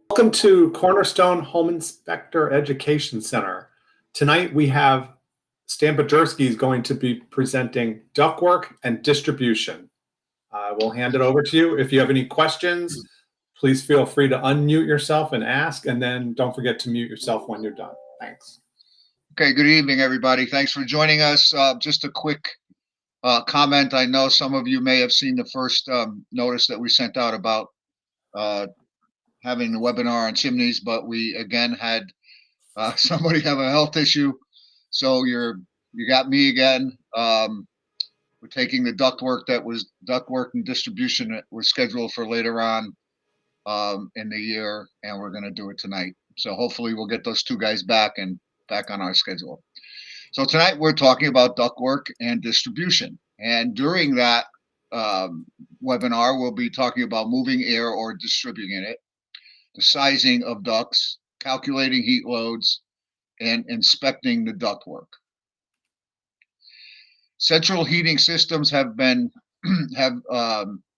Welcome to Cornerstone Home Inspector Education Center. Tonight we have Stan Podjerski is going to be presenting Ductwork and Distribution. I will hand it over to you. If you have any questions, please feel free to unmute yourself and ask, and then don't forget to mute yourself when you're done. Thanks. Okay, good evening, everybody. Thanks for joining us. Just a quick comment. I know some of you may have seen the first notice that we sent out about having the webinar on chimneys, but we again had somebody have a health issue. So you got me again. We're taking the ductwork and distribution that was scheduled for later on in the year, and we're going to do it tonight. So hopefully we'll get those two guys back on our schedule. So tonight we're talking about ductwork and distribution, and during that webinar we'll be talking about moving air or distributing it, the sizing of ducts, calculating heat loads, and inspecting the ductwork. Central heating systems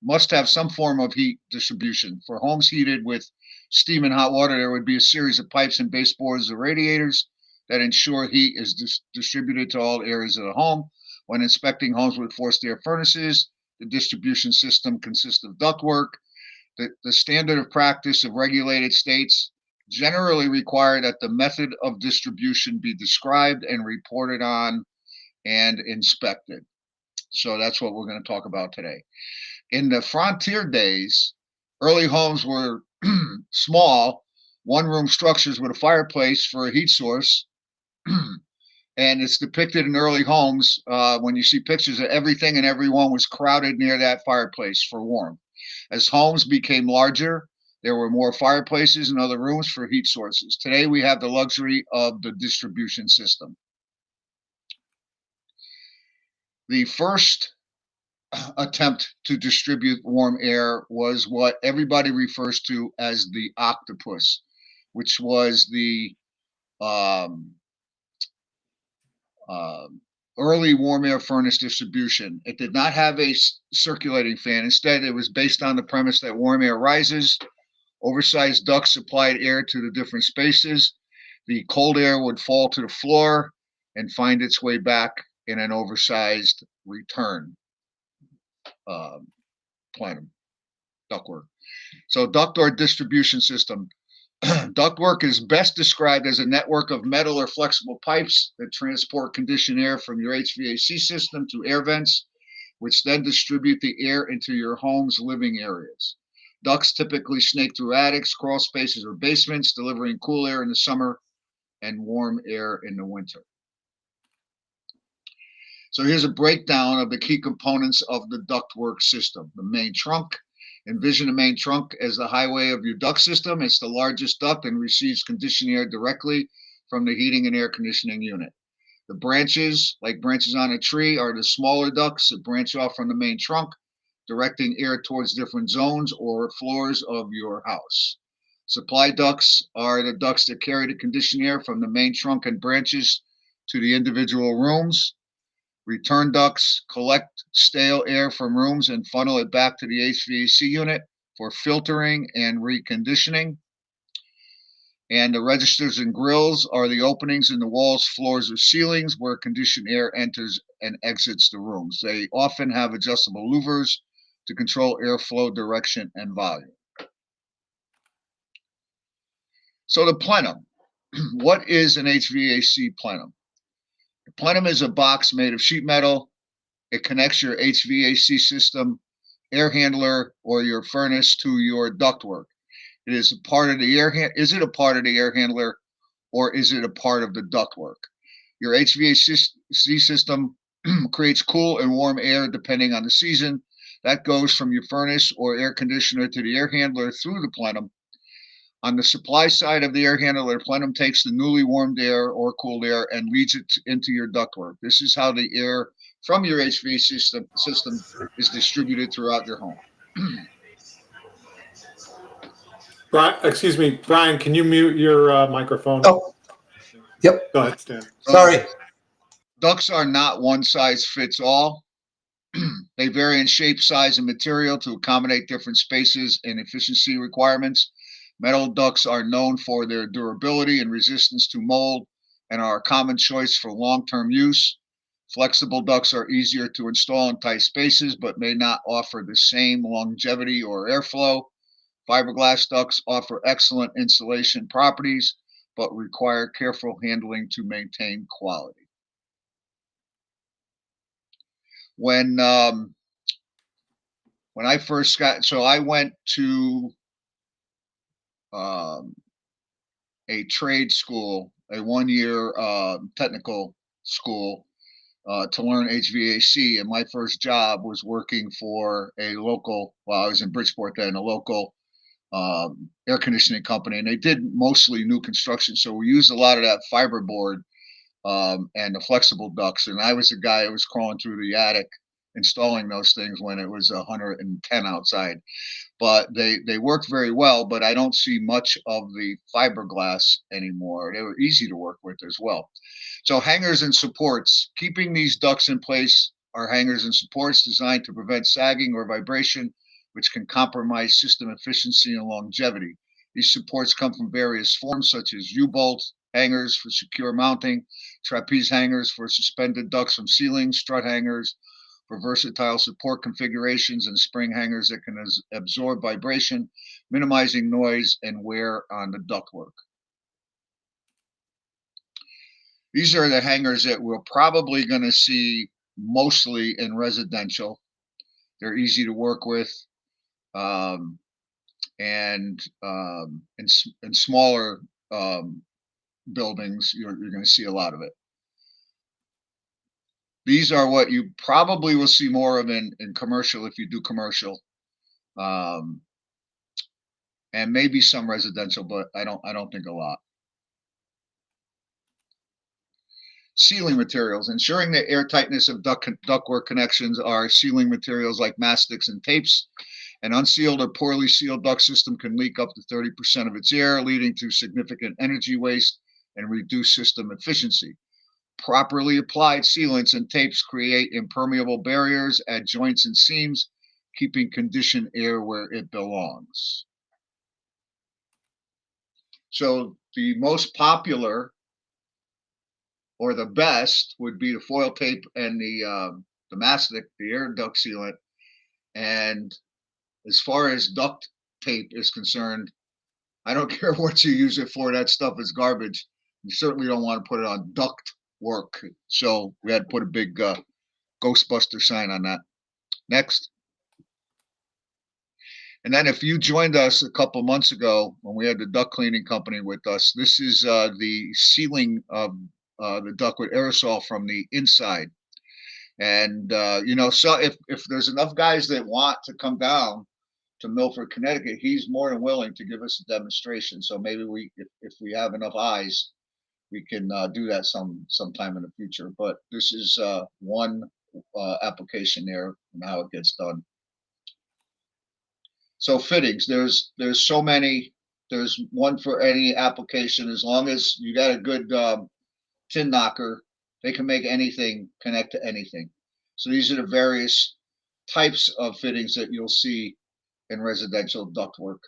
must have some form of heat distribution. For homes heated with steam and hot water, there would be a series of pipes and baseboards or radiators that ensure heat is distributed to all areas of the home. When inspecting homes with forced air furnaces, the distribution system consists of ductwork. The standard of practice of regulated states generally require that the method of distribution be described and reported on and inspected. So that's what we're going to talk about today. In the frontier days, early homes were small, one-room structures with a fireplace for a heat source. And it's depicted in early homes when you see pictures that everything and everyone was crowded near that fireplace for warmth. As homes became larger, there were more fireplaces and other rooms for heat sources. Today, we have the luxury of the distribution system. The first attempt to distribute warm air was what everybody refers to as the octopus, which was the early warm air furnace distribution. It did not have a circulating fan. Instead, it was based on the premise that warm air rises, oversized ducts supplied air to the different spaces. The cold air would fall to the floor and find its way back in an oversized return plenum, ductwork. So ductwork distribution system. Ductwork is best described as a network of metal or flexible pipes that transport conditioned air from your HVAC system to air vents, which then distribute the air into your home's living areas. Ducts typically snake through attics, crawl spaces, or basements, delivering cool air in the summer and warm air in the winter. So here's a breakdown of the key components of the ductwork system. The main trunk. Envision the main trunk as the highway of your duct system. It's the largest duct and receives conditioned air directly from the heating and air conditioning unit. The branches, like branches on a tree, are the smaller ducts that branch off from the main trunk, directing air towards different zones or floors of your house. Supply ducts are the ducts that carry the conditioned air from the main trunk and branches to the individual rooms. Return ducts collect stale air from rooms and funnel it back to the HVAC unit for filtering and reconditioning. And the registers and grills are the openings in the walls, floors, or ceilings where conditioned air enters and exits the rooms. They often have adjustable louvers to control airflow direction and volume. So the plenum. What is an HVAC plenum? The plenum is a box made of sheet metal. It connects your HVAC system, air handler, or your furnace to your ductwork. It is a part of the Is it a part of the air handler, or is it a part of the ductwork? Your HVAC system creates cool and warm air depending on the season. That goes from your furnace or air conditioner to the air handler through the plenum. On the supply side of the air handler, the plenum takes the newly warmed air or cooled air and leads it into your ductwork. This is how the air from your HVAC system is distributed throughout your home. Excuse me, Brian, can you mute your microphone? Oh, yep. Go ahead, Stan. Sorry. Ducts are not one size fits all. They vary in shape, size, and material to accommodate different spaces and efficiency requirements. Metal ducts are known for their durability and resistance to mold and are a common choice for long-term use. Flexible ducts are easier to install in tight spaces, but may not offer the same longevity or airflow. Fiberglass ducts offer excellent insulation properties, but require careful handling to maintain quality. When I first got, so I went to a trade school, a one-year technical school to learn HVAC. And my first job was working for a local, well, I was in Bridgeport then, a local air conditioning company. And they did mostly new construction. So we used a lot of that fiberboard and the flexible ducts. And I was the guy who was crawling through the attic installing those things when it was 110 outside. But they work very well, but I don't see much of the fiberglass anymore. They were easy to work with as well. So hangers and supports, keeping these ducts in place are hangers and supports designed to prevent sagging or vibration, which can compromise system efficiency and longevity. These supports come from various forms, such as U-bolt hangers for secure mounting, trapeze hangers for suspended ducts from ceilings, strut hangers for versatile support configurations, and spring hangers that can absorb vibration, minimizing noise and wear on the ductwork. These are the hangers that we're probably going to see mostly in residential. They're easy to work with, and in smaller buildings, you're going to see a lot of it. These are what you probably will see more of in commercial if you do commercial, and maybe some residential, but I don't think a lot. Sealing materials. Ensuring the airtightness of ductwork connections are sealing materials like mastics and tapes. An unsealed or poorly sealed duct system can leak up to 30% of its air, leading to significant energy waste and reduced system efficiency. Properly applied sealants and tapes create impermeable barriers at joints and seams, keeping conditioned air where it belongs. So the most popular or the best would be the foil tape and the mastic, the air duct sealant. And as far as duct tape is concerned, I don't care what you use it for. That stuff is garbage. You certainly don't want to put it on duct work. So we had to put a big Ghostbuster sign on that. Next. And then if you joined us a couple months ago when we had the duct cleaning company with us, this is the sealing of the duct with aerosol from the inside. And, you know, so if there's enough guys that want to come down to Milford, Connecticut, he's more than willing to give us a demonstration. So maybe if we have enough eyes, we can do that sometime in the future. But this is one application there and how it gets done. So fittings, there's so many. There's one for any application. As long as you got a good tin knocker, they can make anything connect to anything. So these are the various types of fittings that you'll see in residential ductwork.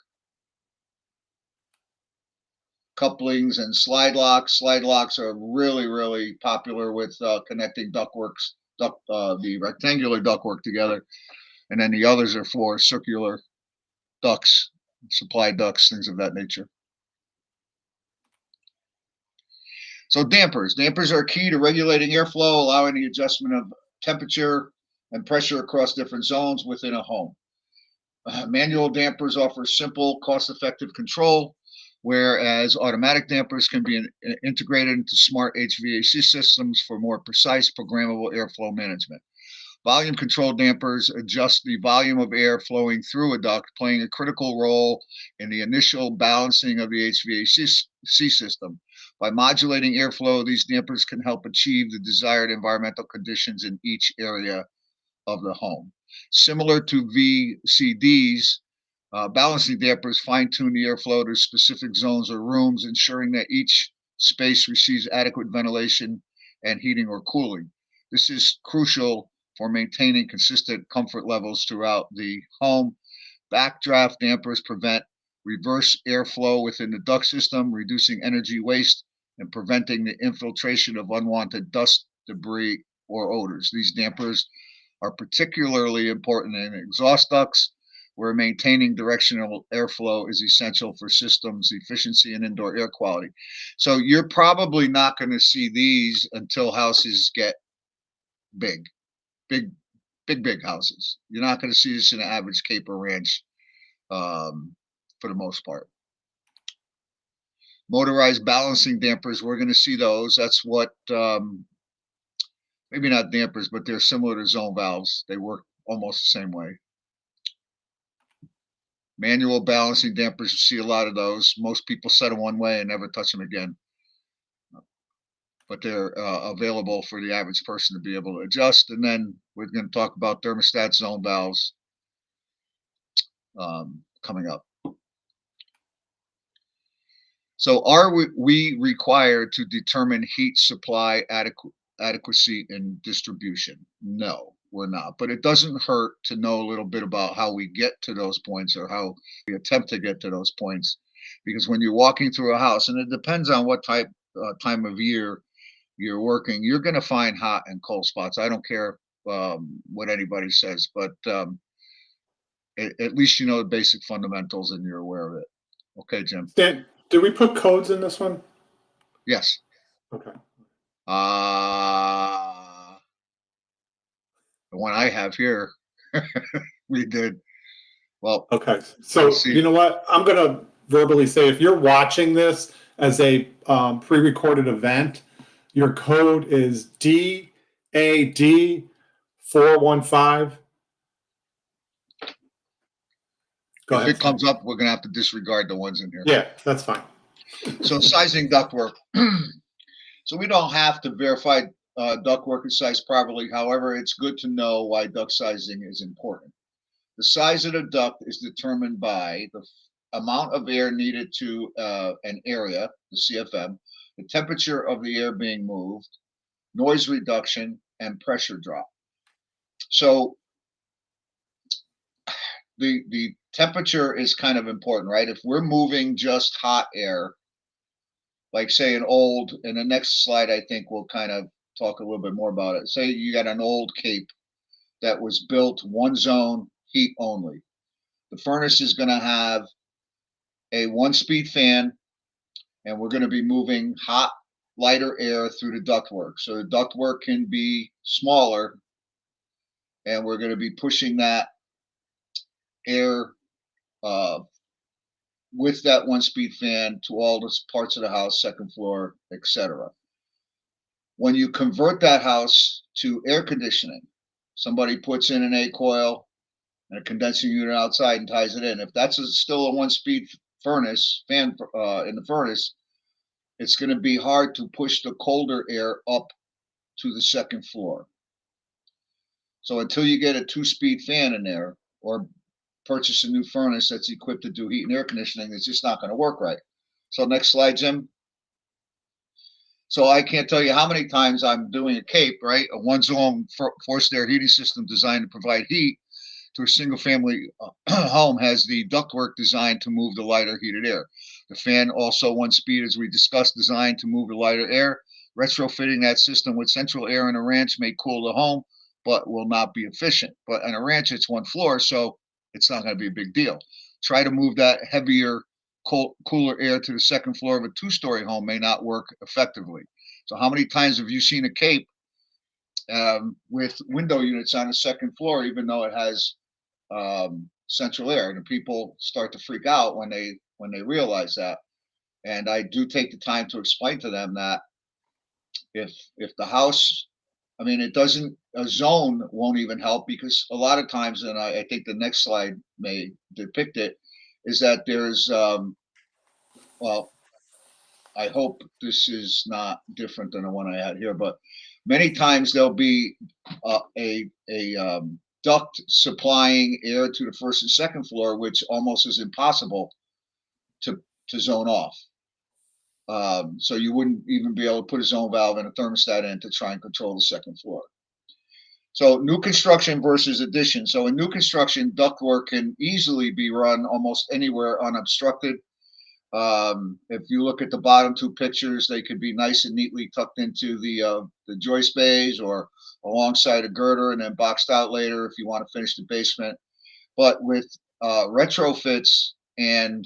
Couplings and slide locks. Slide locks are really, really popular with connecting ductworks, the rectangular ductwork together. And then the others are for circular ducts, supply ducts, things of that nature. So dampers. Dampers are key to regulating airflow, allowing the adjustment of temperature and pressure across different zones within a home. Manual dampers offer simple, cost-effective control, whereas automatic dampers can be integrated into smart HVAC systems for more precise programmable airflow management. Volume control dampers adjust the volume of air flowing through a duct, playing a critical role in the initial balancing of the HVAC system. By modulating airflow, these dampers can help achieve the desired environmental conditions in each area of the home. Similar to VCDs, balancing dampers fine-tune the airflow to specific zones or rooms, ensuring that each space receives adequate ventilation and heating or cooling. This is crucial for maintaining consistent comfort levels throughout the home. Backdraft dampers prevent reverse airflow within the duct system, reducing energy waste, and preventing the infiltration of unwanted dust, debris, or odors. These dampers are particularly important in exhaust ducts, where maintaining directional airflow is essential for systems efficiency and indoor air quality. So you're probably not going to see these until houses get big, big houses. You're not going to see this in an average Cape or ranch for the most part. Motorized balancing dampers, we're going to see those. That's what, maybe not dampers, but they're similar to zone valves. They work almost the same way. Manual balancing dampers, you see a lot of those. Most people set them one way and never touch them again. But they're available for the average person to be able to adjust. And then we're going to talk about thermostat zone valves coming up. So are we required to determine heat supply adequacy and distribution? No, we're not. But it doesn't hurt to know a little bit about how we get to those points, or how we attempt to get to those points. Because when you're walking through a house, and it depends on what time of year you're working, you're going to find hot and cold spots. I don't care what anybody says, but at least you know the basic fundamentals and you're aware of it. Okay, Jim. Stan, did we put codes in this one? Yes. Okay. The one I have here, we did. Well, okay. So you know what? I'm going to verbally say, if you're watching this as a pre-recorded event, your code is DAD415. Go ahead. If it comes up, we're going to have to disregard the ones in here. Yeah, that's fine. So sizing ductwork. So we don't have to verify ductwork is sized properly. However, it's good to know why duct sizing is important. The size of the duct is determined by the amount of air needed to an area, the CFM, the temperature of the air being moved, noise reduction, and pressure drop. So the temperature is kind of important, right? If we're moving just hot air, like say in the next slide, I think we'll kind of talk a little bit more about it. Say you got an old Cape that was built one zone, heat only. The furnace is going to have a 1-speed fan, and we're going to be moving hot, lighter air through the ductwork. So the ductwork can be smaller, and we're going to be pushing that air with that 1-speed fan to all the parts of the house, second floor, etc. When you convert that house to air conditioning, somebody puts in an A-coil and a condensing unit outside and ties it in. If that's still a 1-speed furnace, fan in the furnace, it's going to be hard to push the colder air up to the second floor. So until you get a 2-speed fan in there, or purchase a new furnace that's equipped to do heat and air conditioning, it's just not going to work right. So next slide, Jim. So I can't tell you how many times I'm doing a Cape, right? A one-zone forced air heating system designed to provide heat to a single-family home has the ductwork designed to move the lighter heated air. The fan, also 1-speed, as we discussed, designed to move the lighter air. Retrofitting that system with central air in a ranch may cool the home, but will not be efficient. But in a ranch, it's one floor, so it's not going to be a big deal. Try to move that heavier, cooler air to the second floor of a 2-story home may not work effectively. So how many times have you seen a Cape with window units on the second floor, even though it has central air? And people start to freak out when they realize that. And I do take the time to explain to them that if the house, I mean, it doesn't, a zone won't even help, because a lot of times, and I think the next slide may depict it, is that there's, well, I hope this is not different than the one I had here, but many times there'll be a duct supplying air to the first and second floor, which almost is impossible to zone off. So you wouldn't even be able to put a zone valve and a thermostat in to try and control the second floor. So new construction versus addition. So in new construction, ductwork can easily be run almost anywhere unobstructed. If you look at the bottom two pictures, they could be nice and neatly tucked into the joist bays or alongside a girder and then boxed out later if you want to finish the basement. But with retrofits and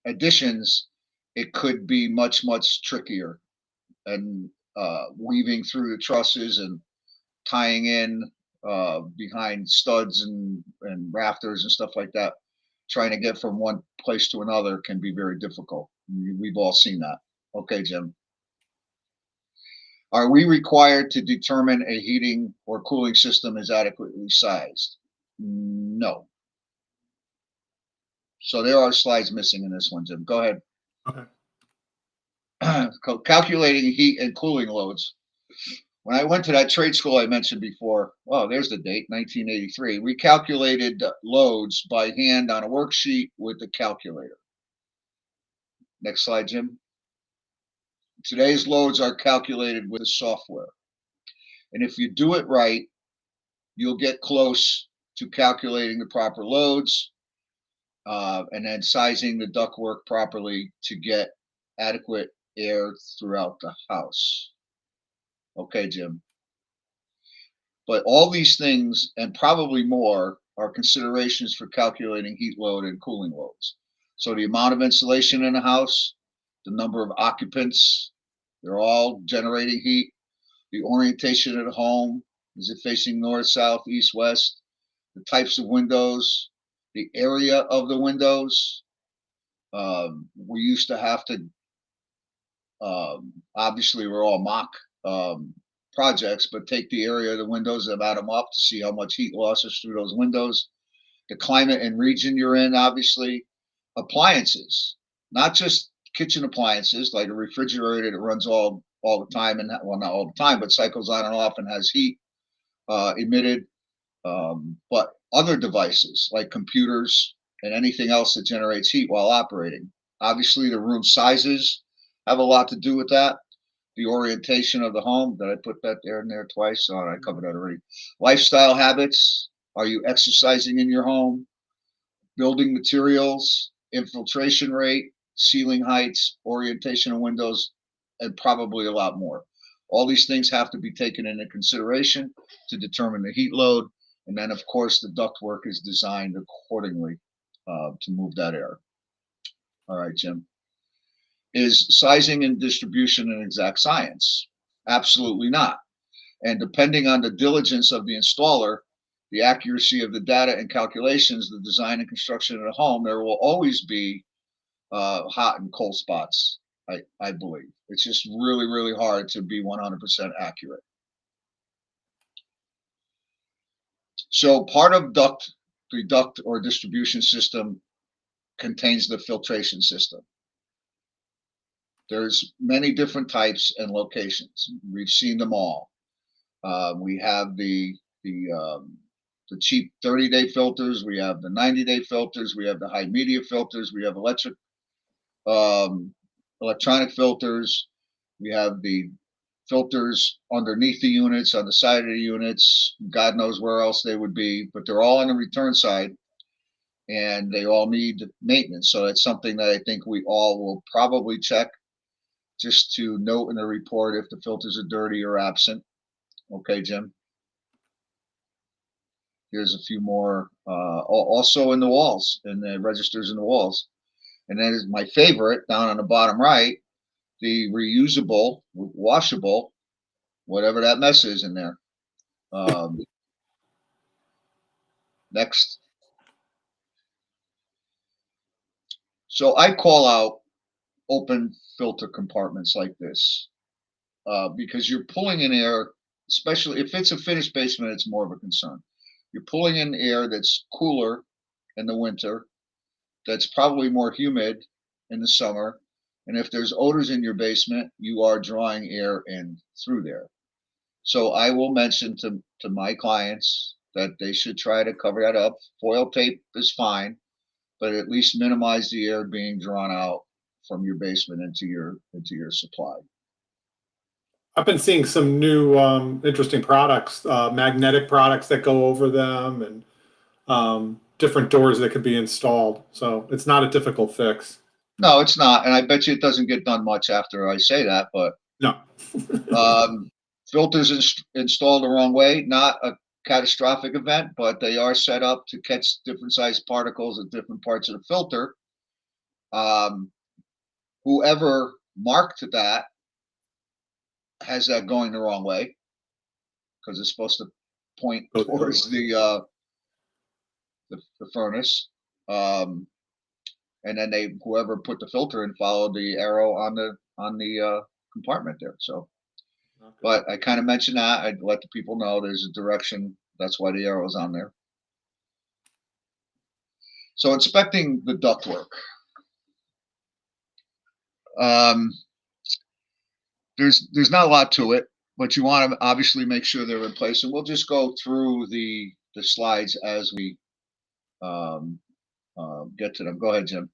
additions, it could be much, much trickier, and weaving through the trusses and tying in behind studs and rafters and stuff like that, trying to get from one place to another can be very difficult. We've all seen that. Okay, Jim. Are we required to determine a heating or cooling system is adequately sized? No. So there are slides missing in this one, Jim. Go ahead. Okay. Calculating heat and cooling loads. When I went to that trade school I mentioned before, well, there's the date, 1983, we calculated loads by hand on a worksheet with a calculator. Next slide, Jim. Today's loads are calculated with the software. And if you do it right, you'll get close to calculating the proper loads and then sizing the ductwork properly to get adequate air throughout the house. Okay, Jim. But all these things and probably more are considerations for calculating heat load and cooling loads. So the amount of insulation in a house, the number of occupants, they're all generating heat, the orientation of the home, is it facing north, south, east, west, the types of windows, the area of the windows. We used to have to, obviously we're all mock projects, but take the area of the windows and add them up to see how much heat losses through those windows. The climate and region you're in, obviously. Appliances, not just kitchen appliances like a refrigerator that runs all the time, and well, not all the time, but cycles on and off and has heat emitted. But other devices like computers and anything else that generates heat while operating. Obviously, the room sizes have a lot to do with that. The orientation of the home. Did I put that there and there twice? Oh, I covered that already. Lifestyle habits. Are you exercising in your home? Building materials, infiltration rate, ceiling heights, orientation of windows, and probably a lot more. All these things have to be taken into consideration to determine the heat load. And then, of course, the ductwork is designed accordingly to move that air. All right, Jim. Is sizing and distribution an exact science? Absolutely not. And depending on the diligence of the installer, the accuracy of the data and calculations, the design and construction of the home, there will always be hot and cold spots, I believe. It's just really, really hard to be 100% accurate. So part of the duct or distribution system contains the filtration system. There's many different types and locations. We've seen them all. We have the cheap 30-day filters. We have the 90-day filters. We have the high media filters. We have electronic filters. We have the filters underneath the units, on the side of the units. God knows where else they would be, but they're all on the return side, and they all need maintenance. So it's something that I think we all will probably check, just to note in the report if the filters are dirty or absent. Okay, Jim. Here's a few more, also in the walls, and the registers in the walls. And then is my favorite down on the bottom right, the reusable, washable, whatever that mess is in there. Next. So I call out open filter compartments like this because you're pulling in air, especially if it's a finished basement, it's more of a concern. You're pulling in air that's cooler in the winter, that's probably more humid in the summer. And if there's odors in your basement, you are drawing air in through there. So I will mention to my clients that they should try to cover that up. Foil tape is fine, but at least minimize the air being drawn out from your basement into your supply. I've been seeing some new interesting products, magnetic products that go over them, and different doors that could be installed. So it's not a difficult fix. No, it's not, and I bet you it doesn't get done much after I say that. But No. filters installed the wrong way, not a catastrophic event, but they are set up to catch different sized particles at different parts of the filter. Whoever marked that has that going the wrong way because it's supposed to point towards the furnace. And then whoever put the filter in followed the arrow on the compartment there. So, okay. But I kind of mentioned that. I'd let the people know there's a direction. That's why the arrow's on there. So inspecting the ductwork. There's not a lot to it, but you want to obviously make sure they're in place. And we'll just go through the slides as we get to them. Go ahead, Jim.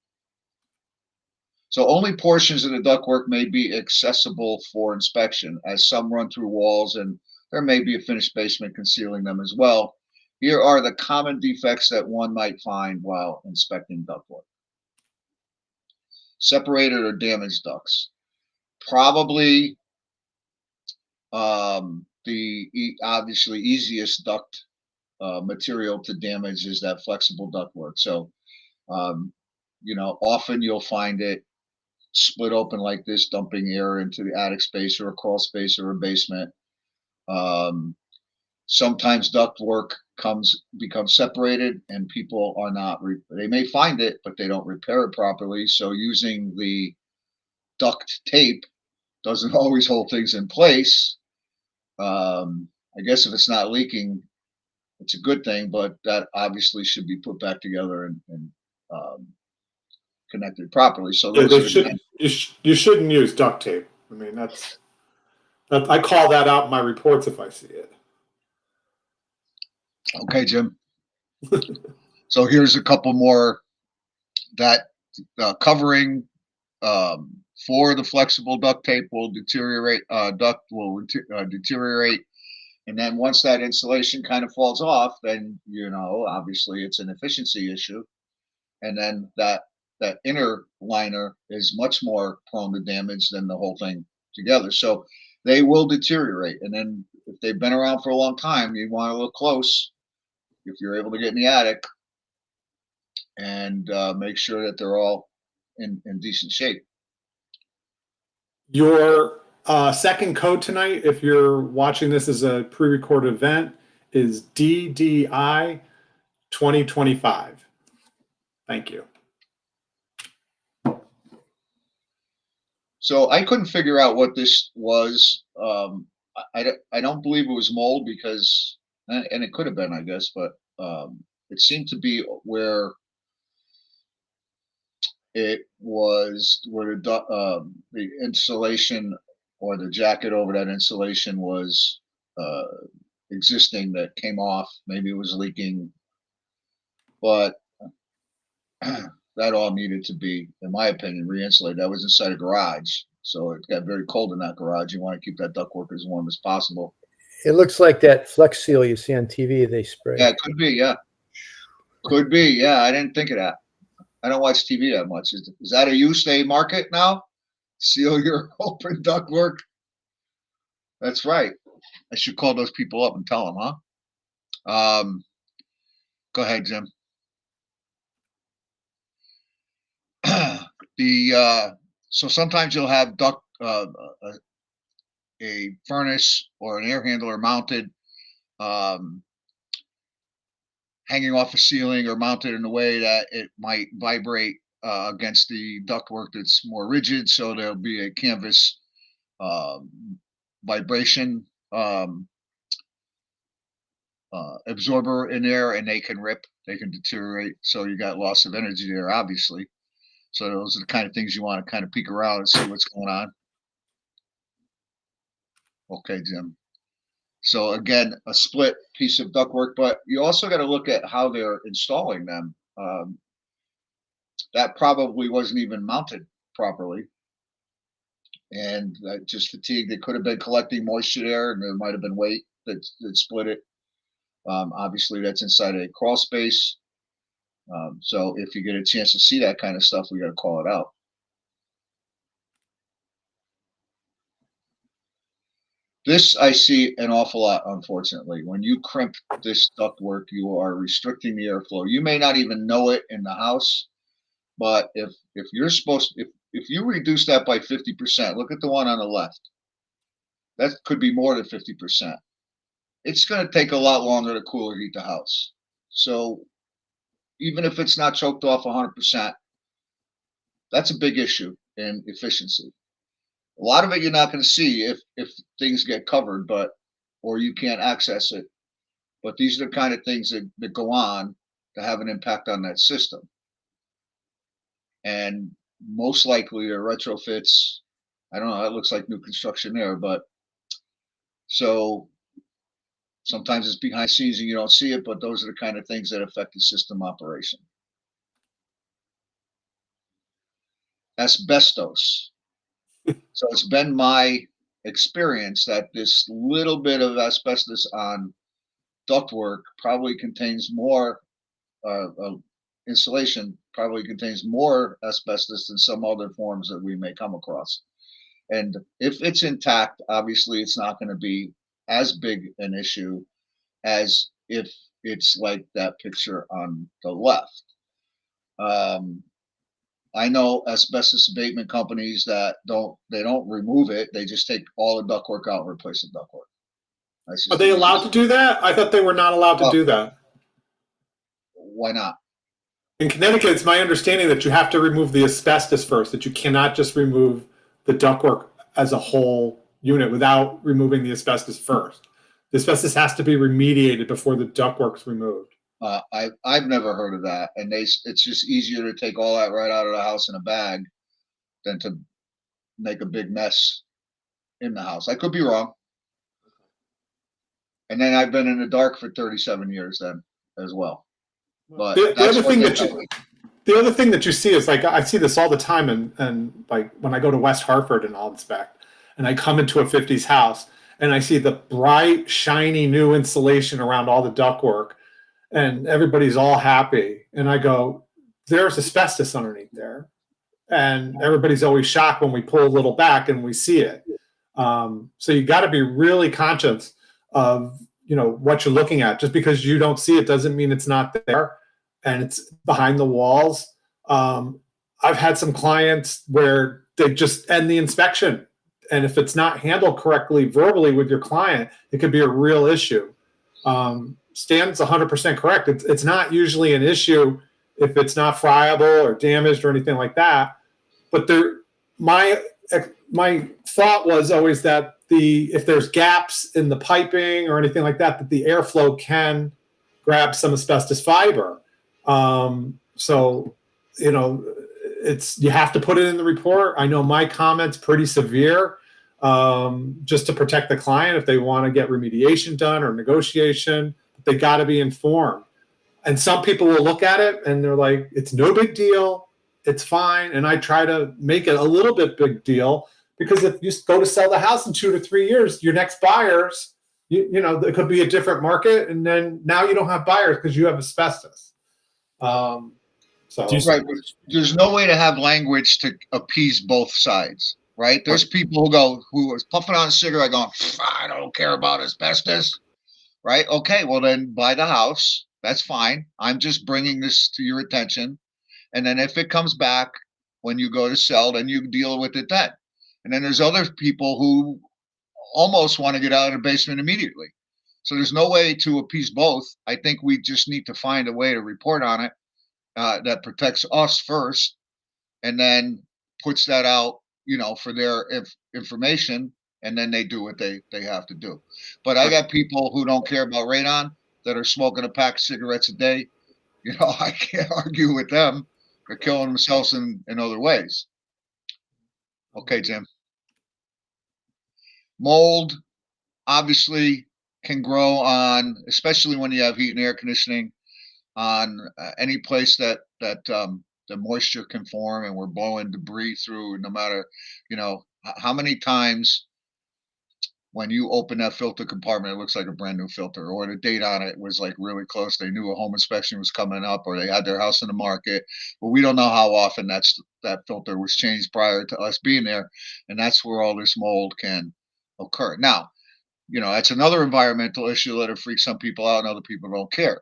So only portions of the ductwork may be accessible for inspection, as some run through walls and there may be a finished basement concealing them as well. Here are the common defects that one might find while inspecting ductwork. Separated or damaged ducts. Probably the obviously easiest duct material to damage is that flexible ductwork. So, you know, often you'll find it split open like this, dumping air into the attic space or a crawl space or a basement. Sometimes ductwork becomes separated and people are not, they may find it, but they don't repair it properly. So using the duct tape doesn't always hold things in place. I guess if it's not leaking, it's a good thing, but that obviously should be put back together and connected properly. So you shouldn't use duct tape. I mean, I call that out in my reports if I see it. Okay, Jim. So here's a couple more that covering for the flexible duct tape will deteriorate. Duct will deteriorate, and then once that insulation kind of falls off, then you know obviously it's an efficiency issue, and then that inner liner is much more prone to damage than the whole thing together. So they will deteriorate, and then if they've been around for a long time, you want to look close if you're able to get in the attic and make sure that they're all in decent shape. Your second code tonight, if you're watching this as a pre-recorded event, is DDI 2025. Thank you. So I couldn't figure out what this was. I don't believe it was mold because, and it could have been, I guess, but it seemed to be where it was where the insulation or the jacket over that insulation was existing that came off. Maybe it was leaking, but that all needed to be, in my opinion, re-insulated. That was inside a garage, so it got very cold in that garage. You want to keep that ductwork as warm as possible. It looks like that Flex Seal you see on TV they spray. Yeah, it could be. Yeah, could be. Yeah, I didn't think of that. I don't watch TV that much. Is that a use they market now? Seal your open ductwork. That's right. I should call those people up and tell them, huh? Go ahead, Jim. So sometimes you'll have a furnace or an air handler mounted hanging off a ceiling or mounted in a way that it might vibrate against the ductwork that's more rigid. So there'll be a canvas vibration absorber in there, and they can rip, they can deteriorate. So you got loss of energy there, obviously. So those are the kind of things you want to kind of peek around and see what's going on. Okay, Jim. So again, a split piece of ductwork, but you also got to look at how they're installing them. That probably wasn't even mounted properly. and just fatigue. They could have been collecting moisture there, and there might have been weight that split it. Obviously, that's inside a crawl space. So if you get a chance to see that kind of stuff, we got to call it out. This I see an awful lot, unfortunately. When you crimp this ductwork, you are restricting the airflow. You may not even know it in the house, but if you're supposed to, if you reduce that by 50%, look at the one on the left. That could be more than 50%. It's going to take a lot longer to cool or heat the house. So even if it's not choked off 100%, that's a big issue in efficiency. A lot of it you're not going to see if things get covered, but or you can't access it. But these are the kind of things that go on to have an impact on that system. And most likely they're retrofits. I don't know, that looks like new construction there, but so sometimes it's behind the scenes and you don't see it, but those are the kind of things that affect the system operation. Asbestos. So it's been my experience that this little bit of asbestos on ductwork probably contains more insulation probably contains more asbestos than some other forms that we may come across. And if it's intact, obviously it's not going to be as big an issue as if it's like that picture on the left. I know asbestos abatement companies that don't remove it. They just take all the ductwork out and replace the ductwork. Are they allowed to do that? I thought they were not allowed to do that. Why not? In Connecticut, it's my understanding that you have to remove the asbestos first, that you cannot just remove the ductwork as a whole unit without removing the asbestos first. The asbestos has to be remediated before the ductwork's removed. I've never heard of that, and it's just easier to take all that right out of the house in a bag than to make a big mess in the house. I could be wrong. And then I've been in the dark for 37 years then as well. But the other thing that you see is, like, I see this all the time, and like when I go to West Hartford and I'll inspect, and I come into a 50s house and I see the bright, shiny new insulation around all the ductwork, and everybody's all happy, and I go, there's asbestos underneath there, and everybody's always shocked when we pull a little back and we see it. So you got to be really conscious of what you're looking at. Just because you don't see it doesn't mean it's not there and it's behind the walls. I've had some clients where they just end the inspection, and if it's not handled correctly verbally with your client, it could be a real issue. Stan's 100% correct. It's not usually an issue if it's not friable or damaged or anything like that. But my thought was always that if there's gaps in the piping or anything like that the airflow can grab some asbestos fiber. So you have to put it in the report. I know my comment's pretty severe, just to protect the client if they want to get remediation done or negotiation. They got to be informed. And some people will look at it and they're like, it's no big deal, it's fine. And I try to make it a little bit big deal, because if you go to sell the house in 2 to 3 years, your next buyers, it could be a different market, and then now you don't have buyers because you have asbestos. Right, there's no way to have language to appease both sides, right? There's people who are puffing on a cigarette going, I don't care about asbestos, right? Okay, well then buy the house. That's fine. I'm just bringing this to your attention. And then if it comes back when you go to sell, then you deal with it then. And then there's other people who almost want to get out of the basement immediately. So there's no way to appease both. I think we just need to find a way to report on it that protects us first, and then puts that out, for their information, and then they do what they have to do. But I got people who don't care about radon that are smoking a pack of cigarettes a day. I can't argue with them. They're killing themselves in other ways. Okay, Jim. Mold obviously can grow on, especially when you have heat and air conditioning, on any place that the moisture can form, and we're blowing debris through, no matter how many times when you open that filter compartment, it looks like a brand new filter, or the date on it was like really close. They knew a home inspection was coming up, or they had their house in the market. But we don't know how often that filter was changed prior to us being there, and that's where all this mold can occur. Now, that's another environmental issue that freaks some people out, and other people don't care.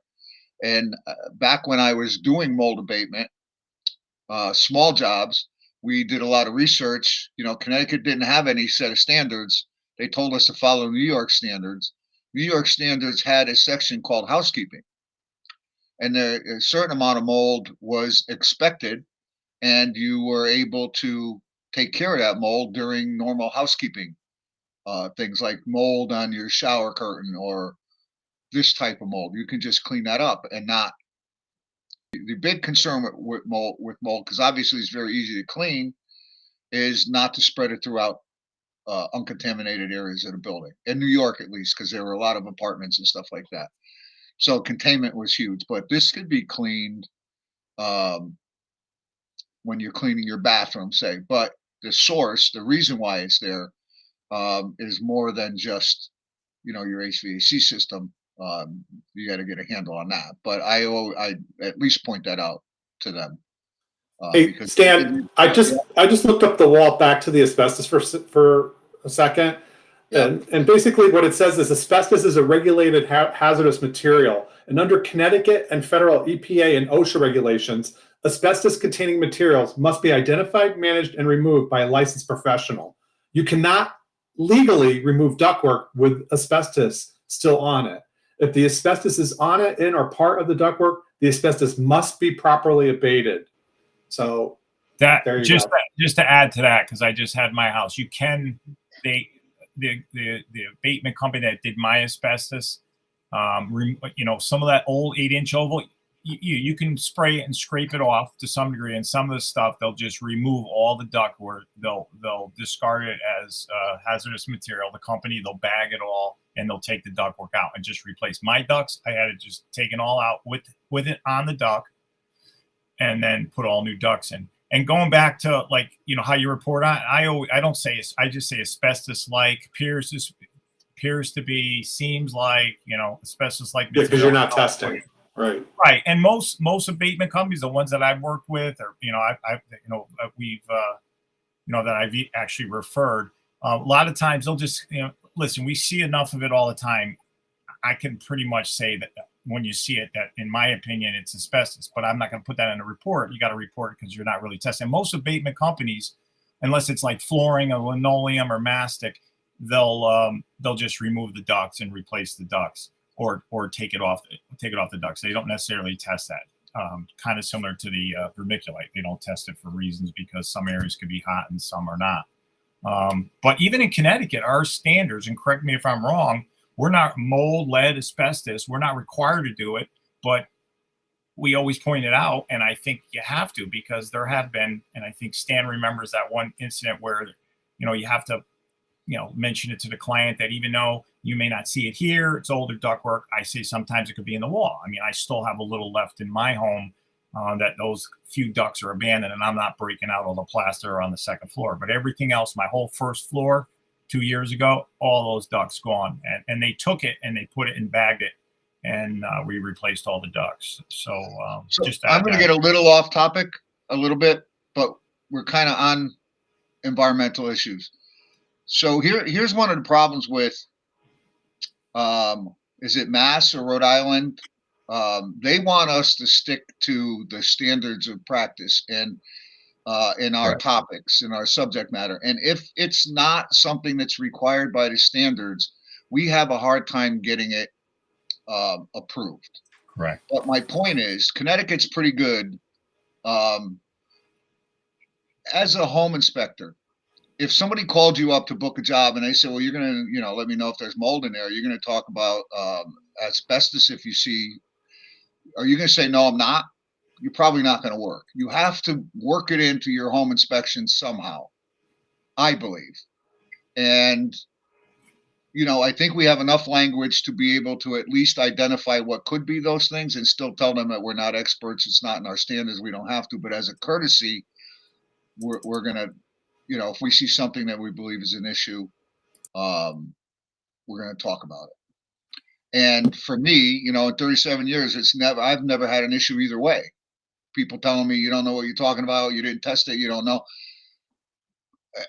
And back when I was doing mold abatement, small jobs, we did a lot of research. Connecticut didn't have any set of standards. They told us to follow New York standards. New York standards had a section called housekeeping, and a certain amount of mold was expected, and you were able to take care of that mold during normal housekeeping. Things like mold on your shower curtain or this type of mold. You can just clean that up and not. The big concern with mold, because obviously it's very easy to clean, is not to spread it throughout uncontaminated areas of the building, in New York at least, because there were a lot of apartments and stuff like that. So containment was huge, but this could be cleaned when you're cleaning your bathroom, say. But the source, the reason why it's there, is more than just your HVAC system. You got to get a handle on that. But I at least point that out to them. Hey, Stan, I just looked up the wall back to the asbestos for a second. Yeah. And basically what it says is asbestos is a regulated hazardous material. And under Connecticut and federal EPA and OSHA regulations, asbestos-containing materials must be identified, managed, and removed by a licensed professional. You cannot legally remove ductwork with asbestos still on it. If the asbestos is on it, in or part of the ductwork, the asbestos must be properly abated. So that there you just go. Just to add to that, because I just had my house, you can the abatement company that did my asbestos, some of that old 8-inch oval, you can spray it and scrape it off to some degree, and some of the stuff they'll just remove all the ductwork. They'll discard it as hazardous material. The company, they'll bag it all and they'll take the ductwork out and just replace my ducts. I had it just taken all out with it on the duct, and then put all new ducts in. And going back to how you report on, I don't say, I just say asbestos like, appears to be, seems like, asbestos like. Yeah, because you're not testing. Right. And most abatement companies, the ones that I've worked with, or that I've actually referred, a lot of times they'll just listen. We see enough of it all the time. I can pretty much say that when you see it, that in my opinion it's asbestos, but I'm not going to put that in a report. You got to report it because you're not really testing. Most abatement companies, unless it's like flooring or linoleum or mastic, they'll just remove the ducts and replace the ducts. Or take it off the ducts. They don't necessarily test that. Kind of similar to the vermiculite. They don't test it for reasons because some areas could be hot and some are not. But even in Connecticut, our standards, and correct me if I'm wrong, we're not mold, lead, asbestos. We're not required to do it, but we always point it out, and I think you have to, because there have been, and I think Stan remembers that one incident where you have to mention it to the client that even though you may not see it here, it's older ductwork. I say sometimes it could be in the wall. I mean, I still have a little left in my home that those few ducts are abandoned, and I'm not breaking out all the plaster on the second floor. But everything else, my whole first floor 2 years ago, all those ducts gone. And they took it and they put it and bagged it, and we replaced all the ducts. So I'm going to get a little off topic a little bit, but we're kind of on environmental issues. So here's one of the problems with, is it Mass or Rhode Island? They want us to stick to the standards of practice and in our topics, in our subject matter. And if it's not something that's required by the standards, we have a hard time getting it approved. Correct. But my point is, Connecticut's pretty good. As a home inspector, if somebody called you up to book a job and they said, well, you're going to, let me know if there's mold in there, you're going to talk about asbestos if you see, are you going to say, no, I'm not? You're probably not going to work. You have to work it into your home inspection somehow, I believe. And, I think we have enough language to be able to at least identify what could be those things and still tell them that we're not experts. It's not in our standards. We don't have to. But as a courtesy, we're going to you know, if we see something that we believe is an issue, we're going to talk about it. And for me, you know, in 37 years, I've never had an issue either way. People telling me, you don't know what you're talking about, you didn't test it, you don't know.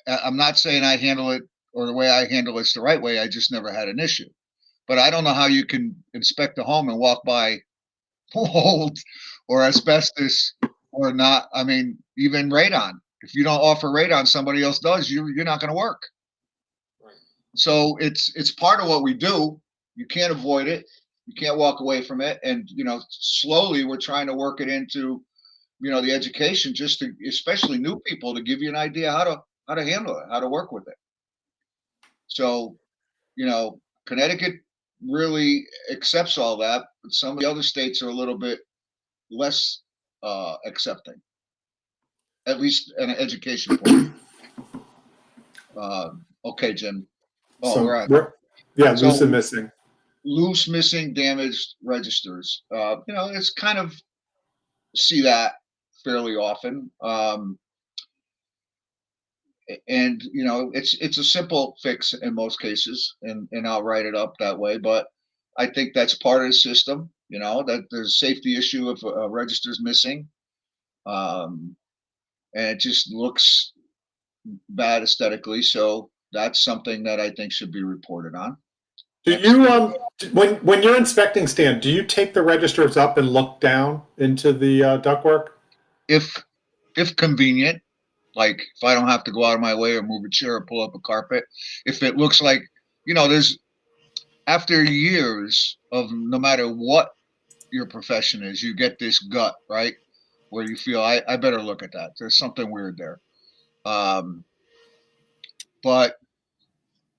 I'm not saying I handle it or the way I handle it's the right way. I just never had an issue. But I don't know how you can inspect a home and walk by mold or asbestos or not. I mean, even radon. If you don't offer radon, somebody else does. You're not going to work. Right. So it's part of what we do. You can't avoid it. You can't walk away from it. And you know, slowly we're trying to work it into, you know, the education, just to, especially new people, to give you an idea how to handle it, how to work with it. So, you know, Connecticut really accepts all that, but some of the other states are a little bit less accepting, at least an education point. Okay, Jim. Oh, So right. yeah, So- loose and missing. Loose, missing, damaged registers. You know, it's kind of see that fairly often. And you know, it's a simple fix in most cases, and I'll write it up that way. But I think that's part of the system. You know, that there's a safety issue if a register's missing, and it just looks bad aesthetically. So that's something that I think should be reported on. Do you when you're inspecting, Stan, do you take the registers up and look down into the ductwork? If convenient, like if I don't have to go out of my way or move a chair or pull up a carpet, if it looks like, you know, there's, after years of no matter what your profession is, you get this gut, right? Where you feel, I better look at that. There's something weird there. But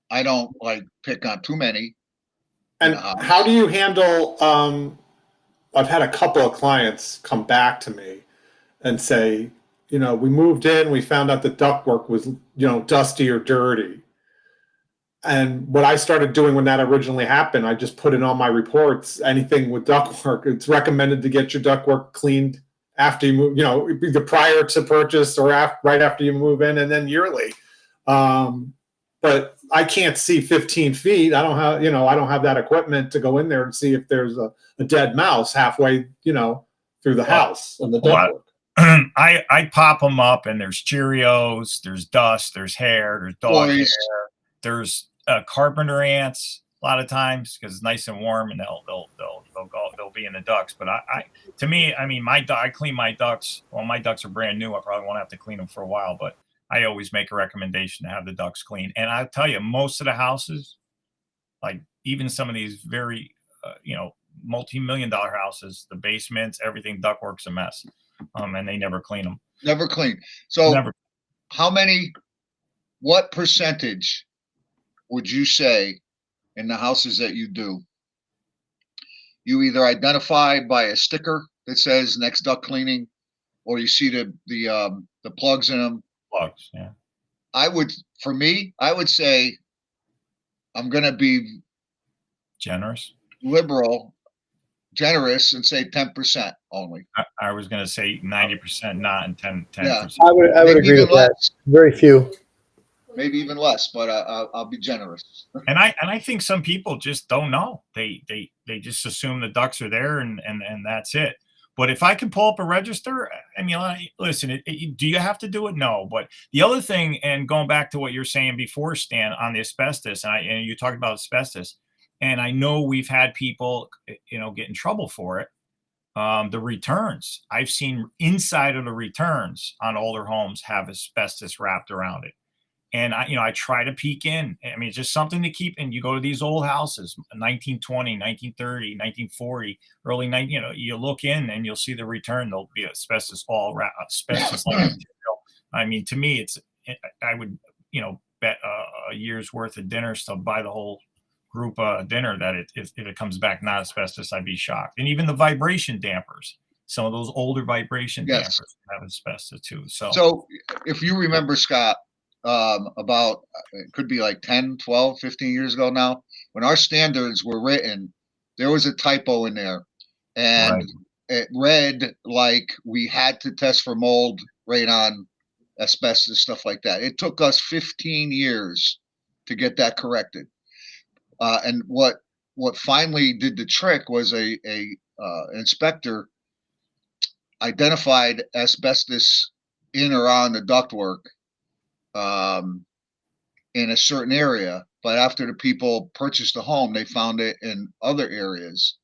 I don't like pick on too many. And how do you handle, I've had a couple of clients come back to me and say, you know, we moved in, we found out the ductwork was, you know, dusty or dirty. And what I started doing when that originally happened, I just put in all my reports, anything with ductwork, it's recommended to get your ductwork cleaned after you move, you know, either prior to purchase or right after you move in, and then yearly. But I can't see 15 feet. I don't have, you know, I don't have that equipment to go in there and see if there's a dead mouse halfway, you know, through the house and the ductwork. I pop them up, and there's Cheerios, there's dust, there's hair, there's dog hair, there's carpenter ants a lot of times because it's nice and warm, and they'll be in the ducts. But to me, I mean, I clean my ducts. Well, my ducts are brand new. I probably won't have to clean them for a while, but I always make a recommendation to have the ducts clean. And I'll tell you, most of the houses, like even some of these very, you know, multi-million-dollar houses, the basements, everything, ductwork's a mess. And they never clean them. Never clean. So Never. what percentage would you say in the houses that you do, you either identify by a sticker that says next duct cleaning, or you see the plugs in them? Plugs, yeah. For me, I would say I'm going to be Generous. Generous and say 10% only. I was going to say 90% not, and 10%. Yeah. I would agree with that. Very few. Maybe even less, but I'll be generous. And I think some people just don't know. They just assume the ducts are there and that's it. But if I can pull up a register, I mean, listen, do you have to do it? No. But the other thing, and going back to what you're saying before, Stan, on the asbestos, and you talked about asbestos, and I know we've had people, you know, get in trouble for it. The returns, I've seen inside of the returns on older homes have asbestos wrapped around it. And I try to peek in. I mean, it's just something to keep. And you go to these old houses, 1920, 1930, 1940, early 90. You know, you look in and you'll see the return. There'll be asbestos all wrapped, asbestos like material. I mean, to me, I would, you know, bet a year's worth of dinners to buy the whole group dinner that if it comes back not asbestos, I'd be shocked. And even the vibration dampers. Some of those older vibration dampers have asbestos too. So if you remember, Scott, about, it could be like 10, 12, 15 years ago now, when our standards were written, there was a typo in there, and it read like we had to test for mold, radon, asbestos, stuff like that. It took us 15 years to get that corrected. And what finally did the trick was a inspector identified asbestos in or on the ductwork in a certain area, but after the people purchased the home, they found it in other areas,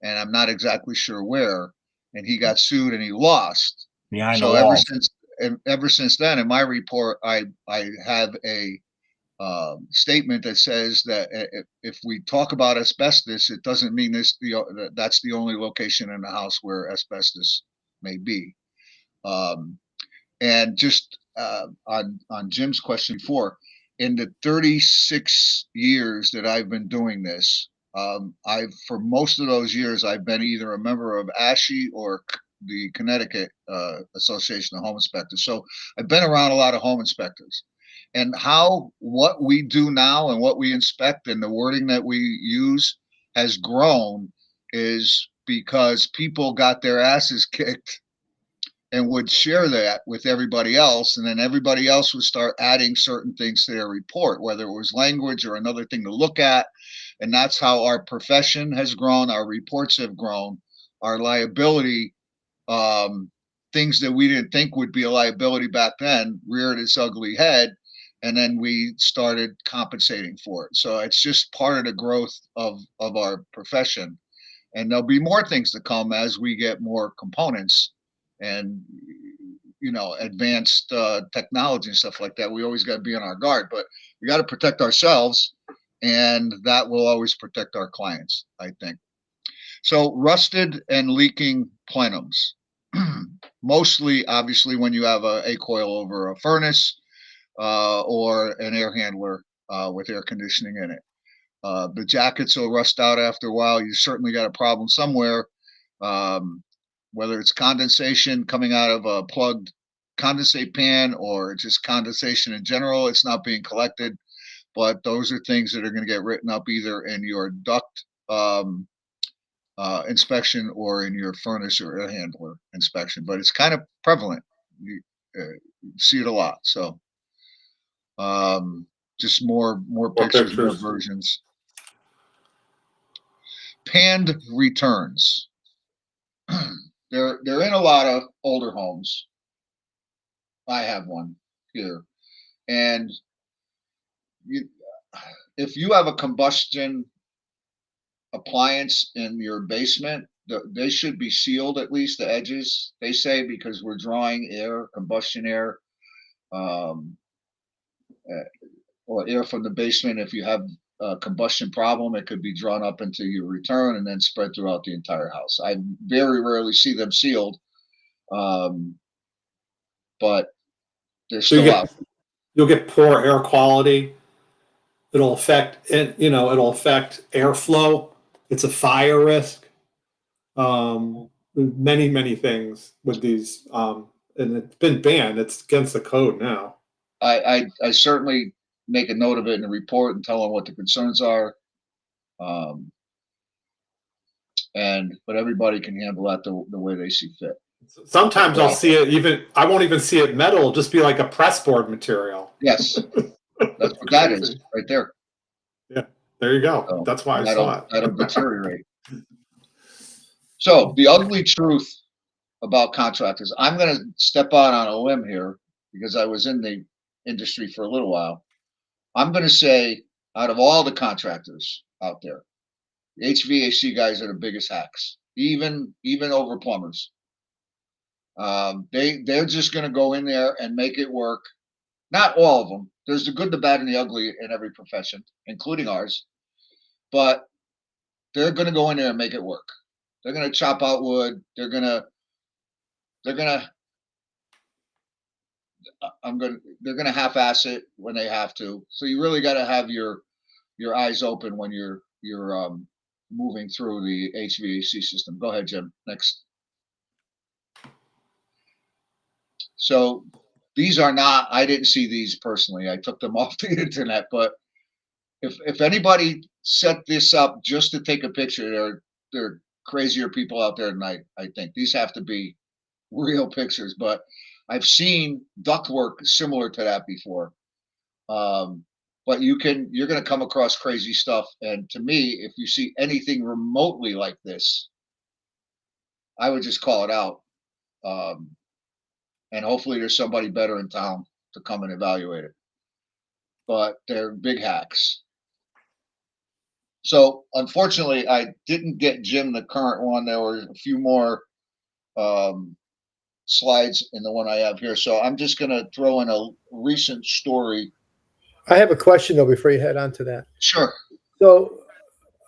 and I'm not exactly sure where. And he got sued and he lost. Behind So the ever wall. since then, in my report, I have a statement that says that if we talk about asbestos, it doesn't mean that's the only location in the house where asbestos may be. And just on Jim's question before, in the 36 years that I've been doing this, for most of those years, I've been either a member of ASHI or the Connecticut Association of Home Inspectors. So I've been around a lot of home inspectors. And what we do now and what we inspect and the wording that we use has grown is because people got their asses kicked and would share that with everybody else. And then everybody else would start adding certain things to their report, whether it was language or another thing to look at. And that's how our profession has grown. Our reports have grown. Our liability, things that we didn't think would be a liability back then, reared its ugly head. And then we started compensating for it. So it's just part of the growth of our profession. And there'll be more things to come as we get more components and, advanced technology and stuff like that. We always got to be on our guard, but we got to protect ourselves, and that will always protect our clients, I think. So rusted and leaking plenums. Mostly, obviously, when you have a coil over a furnace, or an air handler with air conditioning in it. The jackets will rust out after a while. You certainly got a problem somewhere, whether it's condensation coming out of a plugged condensate pan or just condensation in general. It's not being collected, but those are things that are going to get written up either in your duct inspection or in your furnace or air handler inspection. But it's kind of prevalent. You see it a lot. So. Just more pictures, more versions. Panned returns. They're in a lot of older homes. I have one here, and if you have a combustion appliance in your basement, they should be sealed, at least the edges. They say, because we're drawing air, combustion air. Or air from the basement. If you have a combustion problem, it could be drawn up into your return and then spread throughout the entire house. I very rarely see them sealed, but they're still out. You'll get poor air quality. It'll affect airflow. It's a fire risk. Many things with these, and it's been banned. It's against the code now. I certainly make a note of it in the report and tell them what the concerns are. But everybody can handle that the way they see fit. Sometimes I'll see it I won't even see it metal. It'll just be like a pressboard material. Yes. That's what that is right there. Yeah, there you go. So that's why I saw it. That'll deteriorate. So the ugly truth about contractors, I'm going to step out on a limb here because I was in the industry for a little while. I'm going to say, out of all the contractors out there, the HVAC guys are the biggest hacks, even over plumbers. They're just going to go in there and make it work. Not all of them. There's the good, the bad, and the ugly in every profession, including ours. But they're going to go in there and make it work. They're going to chop out wood. They're going to half-ass it when they have to. So you really got to have your eyes open when you're moving through the HVAC system. Go ahead, Jim. Next. So these are not. I didn't see these personally. I took them off the internet. But if anybody set this up just to take a picture, there are crazier people out there than I think. These have to be real pictures. But I've seen ductwork similar to that before. But you're going to come across crazy stuff. And to me, if you see anything remotely like this, I would just call it out. And hopefully there's somebody better in town to come and evaluate it. But they're big hacks. So unfortunately, I didn't get Jim the current one. There were a few more slides in the one I have here. So I'm just going to throw in a recent story. I have a question though before you head on to that. Sure. So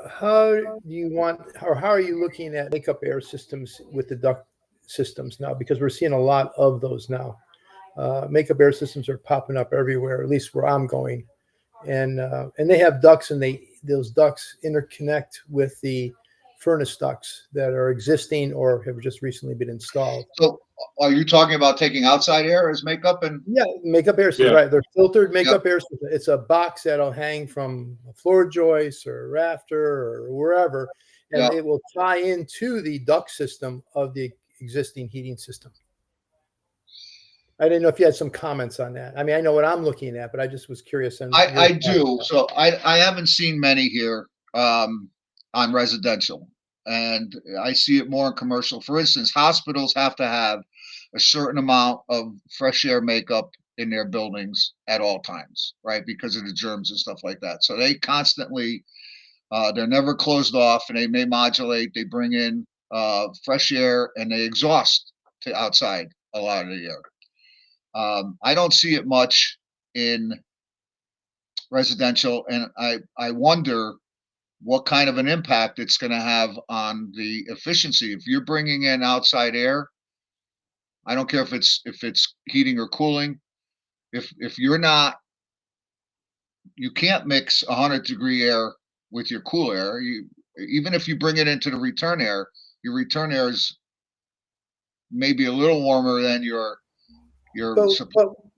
how do you want, or how are you looking at makeup air systems with the duct systems now? Because we're seeing a lot of those now. Makeup air systems are popping up everywhere, at least where I'm going. And they have ducts, and those ducts interconnect with the furnace ducts that are existing or have just recently been installed. So are you talking about taking outside air as makeup? And yeah, makeup air systems, Yeah. right? They're filtered makeup air systems. It's a box that'll hang from a floor joist or a rafter or wherever, and it will tie into the duct system of the existing heating system. I didn't know if you had some comments on that. I mean, I know what I'm looking at, but I just was curious. I do. So I haven't seen many here on residential, and I see it more in commercial. For instance, hospitals have to have a certain amount of fresh air makeup in their buildings at all times, right? Because of the germs and stuff like that. So they constantly, they're never closed off, and they may modulate. They bring in fresh air, and they exhaust to outside a lot of the air. I don't see it much in residential, and I wonder what kind of an impact it's going to have on the efficiency. If you're bringing in outside air, I don't care if it's heating or cooling. If you're not, you can't mix 100-degree air with your cool air. Even if you bring it into the return air, your return air is maybe a little warmer than your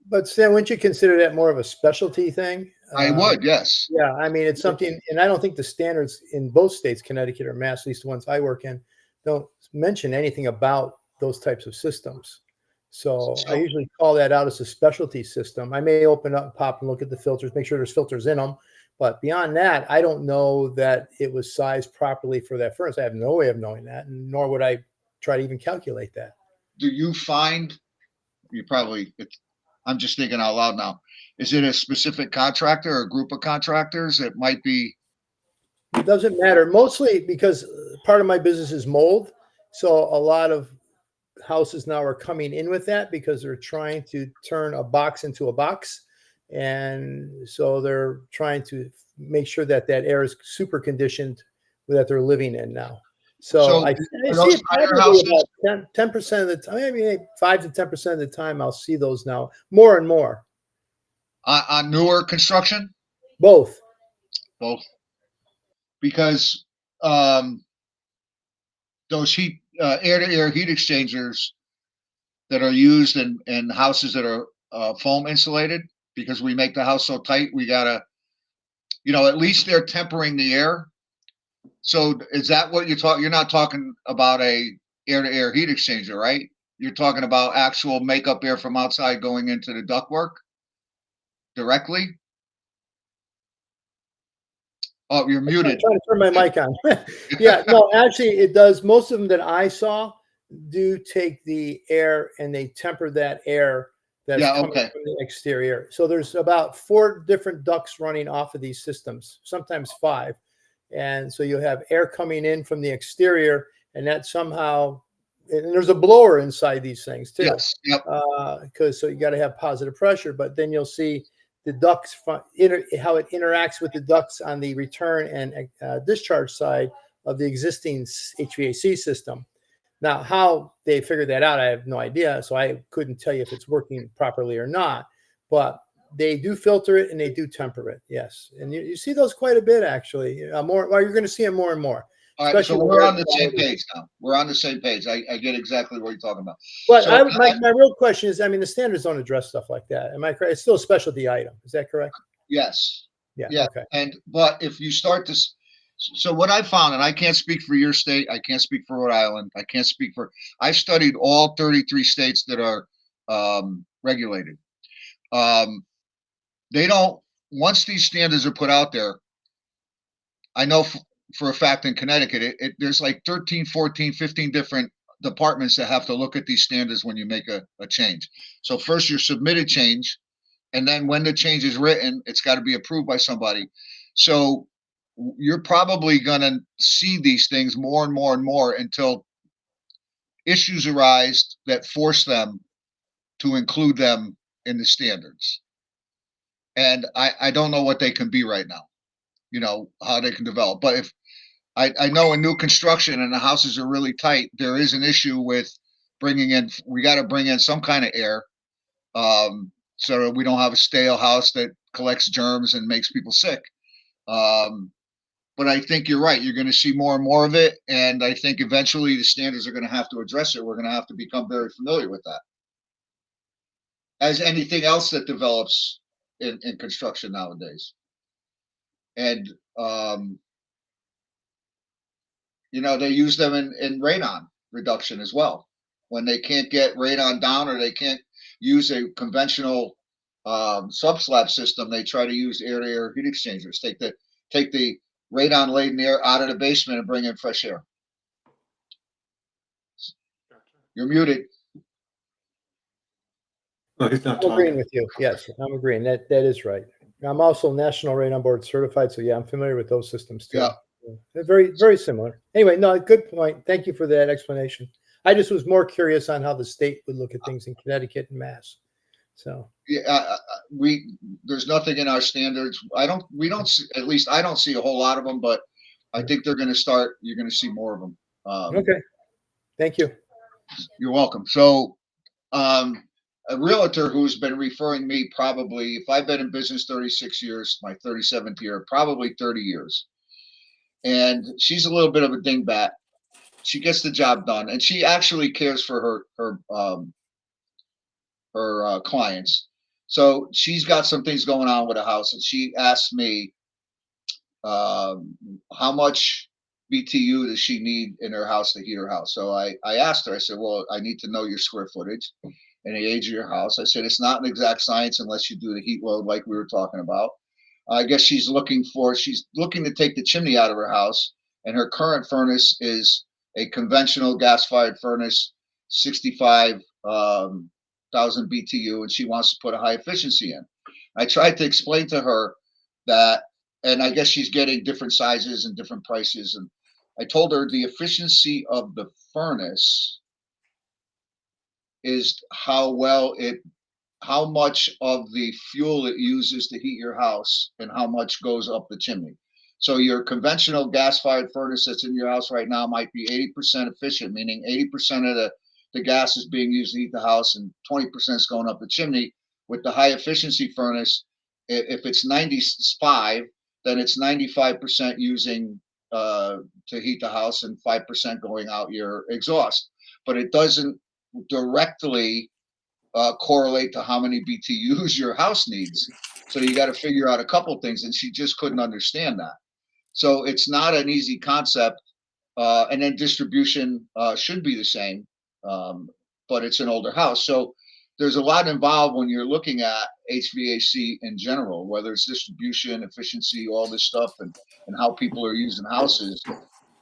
but Stan, wouldn't you consider that more of a specialty thing? I would, yes. Yeah, I mean, it's something, and I don't think the standards in both states, Connecticut or Mass, at least the ones I work in, don't mention anything about those types of systems. So I usually call that out as a specialty system. I may open up, pop, and look at the filters, make sure there's filters in them. But beyond that, I don't know that it was sized properly for that furnace. I have no way of knowing that, and nor would I try to even calculate that. Do you find, I'm just thinking out loud now, is it a specific contractor or a group of contractors that might be? It doesn't matter, mostly because part of my business is mold. So a lot of houses now are coming in with that because they're trying to turn a box into a box. And so they're trying to make sure that that air is super conditioned that they're living in now. So I see it probably about 10% of the time, maybe 5 to 10% of the time, I'll see those now more and more. On newer construction? Both. Because those air-to-air heat exchangers that are used in houses that are foam insulated, because we make the house so tight, we gotta, at least they're tempering the air. So is that what you're talking? You're not talking about a air-to-air heat exchanger, right? You're talking about actual makeup air from outside going into the ductwork directly? Oh, you're muted. I'm trying to turn my mic on. Yeah, no, actually it does. Most of them that I saw do take the air and they temper that air that's coming from the exterior. So there's about 4 different ducts running off of these systems, sometimes 5. And so you have air coming in from the exterior, and that somehow, and there's a blower inside these things too. Yes. Yep. Because so you got to have positive pressure, but then you'll see the ducts, how it interacts with the ducts on the return and discharge side of the existing HVAC system. Now, how they figured that out, I have no idea. So I couldn't tell you if it's working properly or not, but they do filter it and they do temper it. Yes. And you see those quite a bit, actually. You're going to see them more and more. All right, so we're on the same page now. We're on the same page. I get exactly what you're talking about. But so, my real question is, I mean, the standards don't address stuff like that. Am I correct? It's still a specialty item. Is that correct? Yes. Yeah. Okay. But if you start to, so what I found, and I can't speak for your state, I can't speak for Rhode Island, I studied all 33 states that are regulated. They don't, once these standards are put out there, I know for a fact in Connecticut, there's like 13, 14, 15 different departments that have to look at these standards when you make a change. So first your submitted change, and then when the change is written, it's got to be approved by somebody. So you're probably going to see these things more and more and more until issues arise that force them to include them in the standards. And I don't know what they can be right now, you know, how they can develop. But if I know in new construction and the houses are really tight, there is an issue with bringing in, we got to bring in some kind of air, so that we don't have a stale house that collects germs and makes people sick. But I think you're right. You're going to see more and more of it. And I think eventually the standards are going to have to address it. We're going to have to become very familiar with that. As anything else that develops in construction nowadays. And, you know, they use them in radon reduction as well. When they can't get radon down or they can't use a conventional subslab system, they try to use air-to-air heat exchangers. Take the radon-laden air out of the basement and bring in fresh air. You're muted. No, he's not I'm agreeing talking. with you. Yes, I'm agreeing. That is right. I'm also National Radon Board certified, so yeah, I'm familiar with those systems too. Yeah. They're very, very similar. Anyway, no, good point. Thank you for that explanation. I just was more curious on how the state would look at things in Connecticut and Mass. So Yeah, there's nothing in our standards. We don't see, at least I don't see a whole lot of them, but I think they're going to start. You're going to see more of them. okay, thank you. You're welcome. So, a realtor who's been referring me probably, if I've been in business 36 years, my 37th year, probably 30 years. And she's a little bit of a dingbat. She gets the job done, and she actually cares for her clients. So she's got some things going on with a house, and she asked me how much BTU does she need in her house to heat her house. So I asked her, I said, well, I need to know your square footage and the age of your house. I said, it's not an exact science unless you do the heat load like we were talking about. I guess she's looking to take the chimney out of her house, and her current furnace is a conventional gas-fired furnace, 65,000 BTU, and she wants to put a high efficiency in. I tried to explain to her that, and I guess she's getting different sizes and different prices. And I told her the efficiency of the furnace is how much of the fuel it uses to heat your house and how much goes up the chimney. So your conventional gas-fired furnace that's in your house right now might be 80% efficient, meaning 80% of the gas is being used to heat the house and 20% is going up the chimney. With the high efficiency furnace, if it's 95, then it's 95% using to heat the house and 5% going out your exhaust. But it doesn't directly correlate to how many BTUs your house needs. So you got to figure out a couple things, and she just couldn't understand that. So it's not an easy concept. And then distribution should be the same, but it's an older house. So there's a lot involved when you're looking at HVAC in general, whether it's distribution, efficiency, all this stuff, and how people are using houses.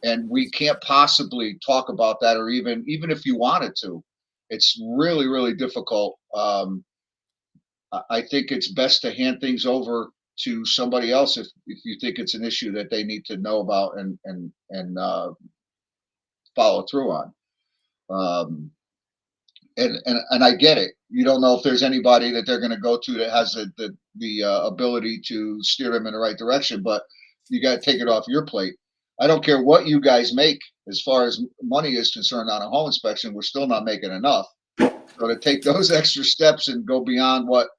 And we can't possibly talk about that, or even if you wanted to, it's really, really difficult. I think it's best to hand things over to somebody else if you think it's an issue that they need to know about and follow through on. And I get it. You don't know if there's anybody that they're going to go to that has the ability to steer them in the right direction, but you got to take it off your plate. I don't care what you guys make as far as money is concerned on a home inspection. We're still not making enough. So to take those extra steps and go beyond what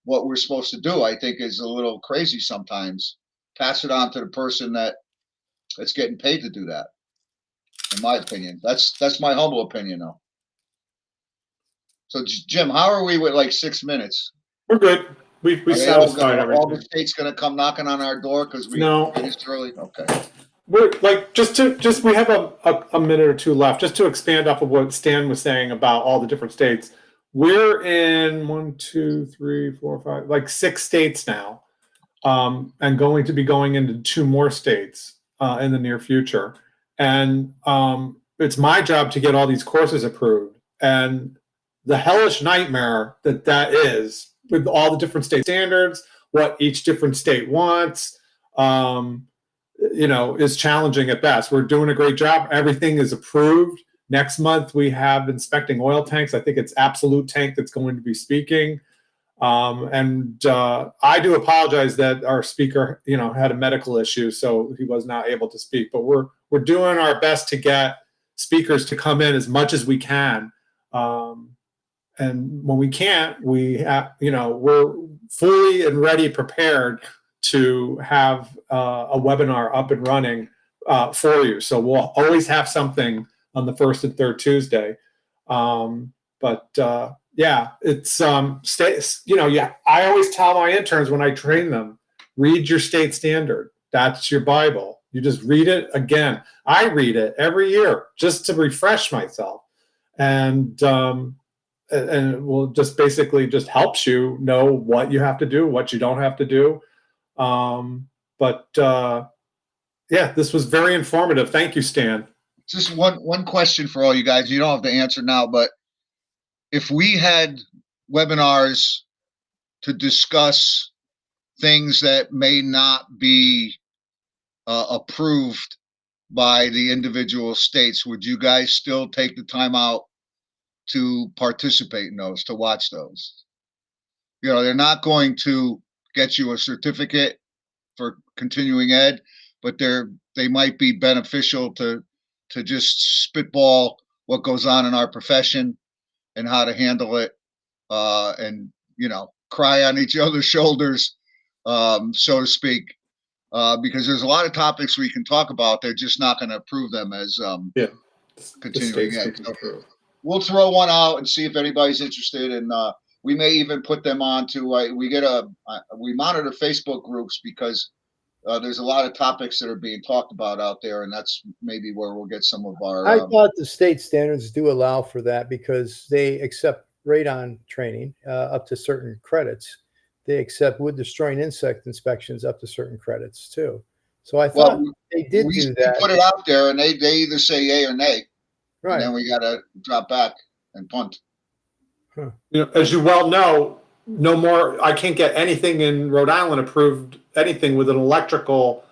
we're supposed to do, I think is a little crazy sometimes. Pass it on to the person that's getting paid to do that. In my opinion, that's my humble opinion, though. So Jim, how are we with like 6 minutes? We're good. We satisfied everything. All the state's going to come knocking on our door because we finished early. Okay. We're like we have a minute or two left just to expand off of what Stan was saying about all the different states. we're in 1, 2, 3, 4, 5, like 6 states now, and going to be going into 2 more states in the near future. And it's my job to get all these courses approved. And the hellish nightmare that is with all the different state standards, what each different state wants, is challenging at best. We're doing a great job. Everything is approved. Next month, we have inspecting oil tanks. I think it's Absolute Tank that's going to be speaking. I do apologize that our speaker, had a medical issue, so he was not able to speak. But we're doing our best to get speakers to come in as much as we can. And when we can't, we're fully and ready, prepared to have a webinar up and running for you. So we'll always have something on the first and third Tuesday. It's I always tell my interns when I train them, read your state standard. That's your Bible. You just read it again. I read it every year just to refresh myself. And it will just basically just helps you know what you have to do, what you don't have to do. This was very informative. Thank you, Stan. Just one question for all you guys. You don't have to answer now, but if we had webinars to discuss things that may not be approved by the individual states, would you guys still take the time out to participate in those, to watch those? They're not going to get you a certificate for continuing ed, but they might be beneficial to just spitball what goes on in our profession and how to handle it, and cry on each other's shoulders, so to speak, because there's a lot of topics we can talk about. They're just not going to approve them as continuing ed. So we'll throw one out and see if anybody's interested, and we may even put them on to. We monitor Facebook groups because there's a lot of topics that are being talked about out there, and that's maybe where we'll get some of our. I thought the state standards do allow for that because they accept radon training up to certain credits. They accept wood destroying insect inspections up to certain credits too. So I thought they did do that. Put it out there, and they either say yay or nay, right? And then we got to drop back and punt. Huh. As you well know, no more. I can't get anything in Rhode Island approved. Anything with an electrical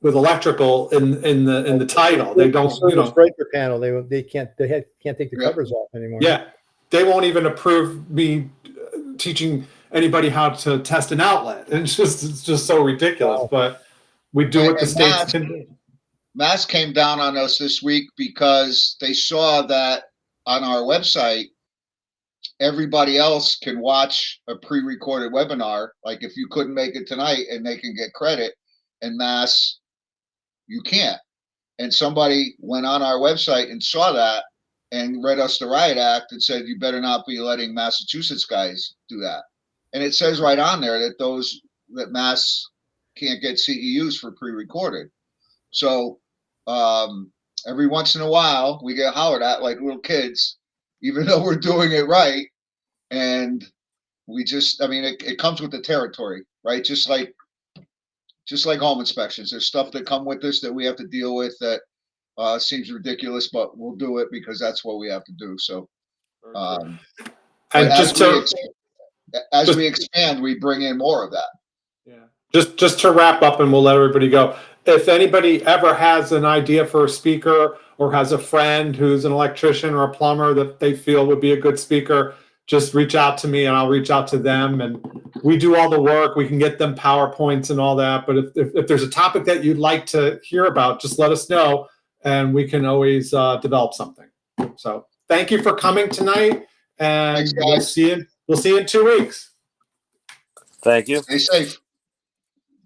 in the title. They don't. Breaker panel. They can't take the covers off anymore. Yeah, they won't even approve me teaching anybody how to test an outlet. And it's just so ridiculous. Wow. But we do what the states can do. Mass came down on us this week because they saw that on our website, everybody else can watch a pre-recorded webinar. Like if you couldn't make it tonight and they can get credit, and Mass, you can't. And somebody went on our website and saw that and read us the riot act and said, you better not be letting Massachusetts guys do that. And it says right on there that Mass can't get CEUs for pre-recorded. So every once in a while we get hollered at like little kids, even though we're doing it right. And we just, it comes with the territory, right? Just like home inspections. There's stuff that come with this that we have to deal with that seems ridiculous, but we'll do it because that's what we have to do. So, and as we expand, we bring in more of that. Yeah. Just to wrap up, and we'll let everybody go. If anybody ever has an idea for a speaker or has a friend who's an electrician or a plumber that they feel would be a good speaker, just reach out to me and I'll reach out to them, and we do all the work. We can get them PowerPoints and all that. But if there's a topic that you'd like to hear about, just let us know and we can always develop something. So thank you for coming tonight, and thanks, guys. We'll see you in 2 weeks. Thank you. Stay safe.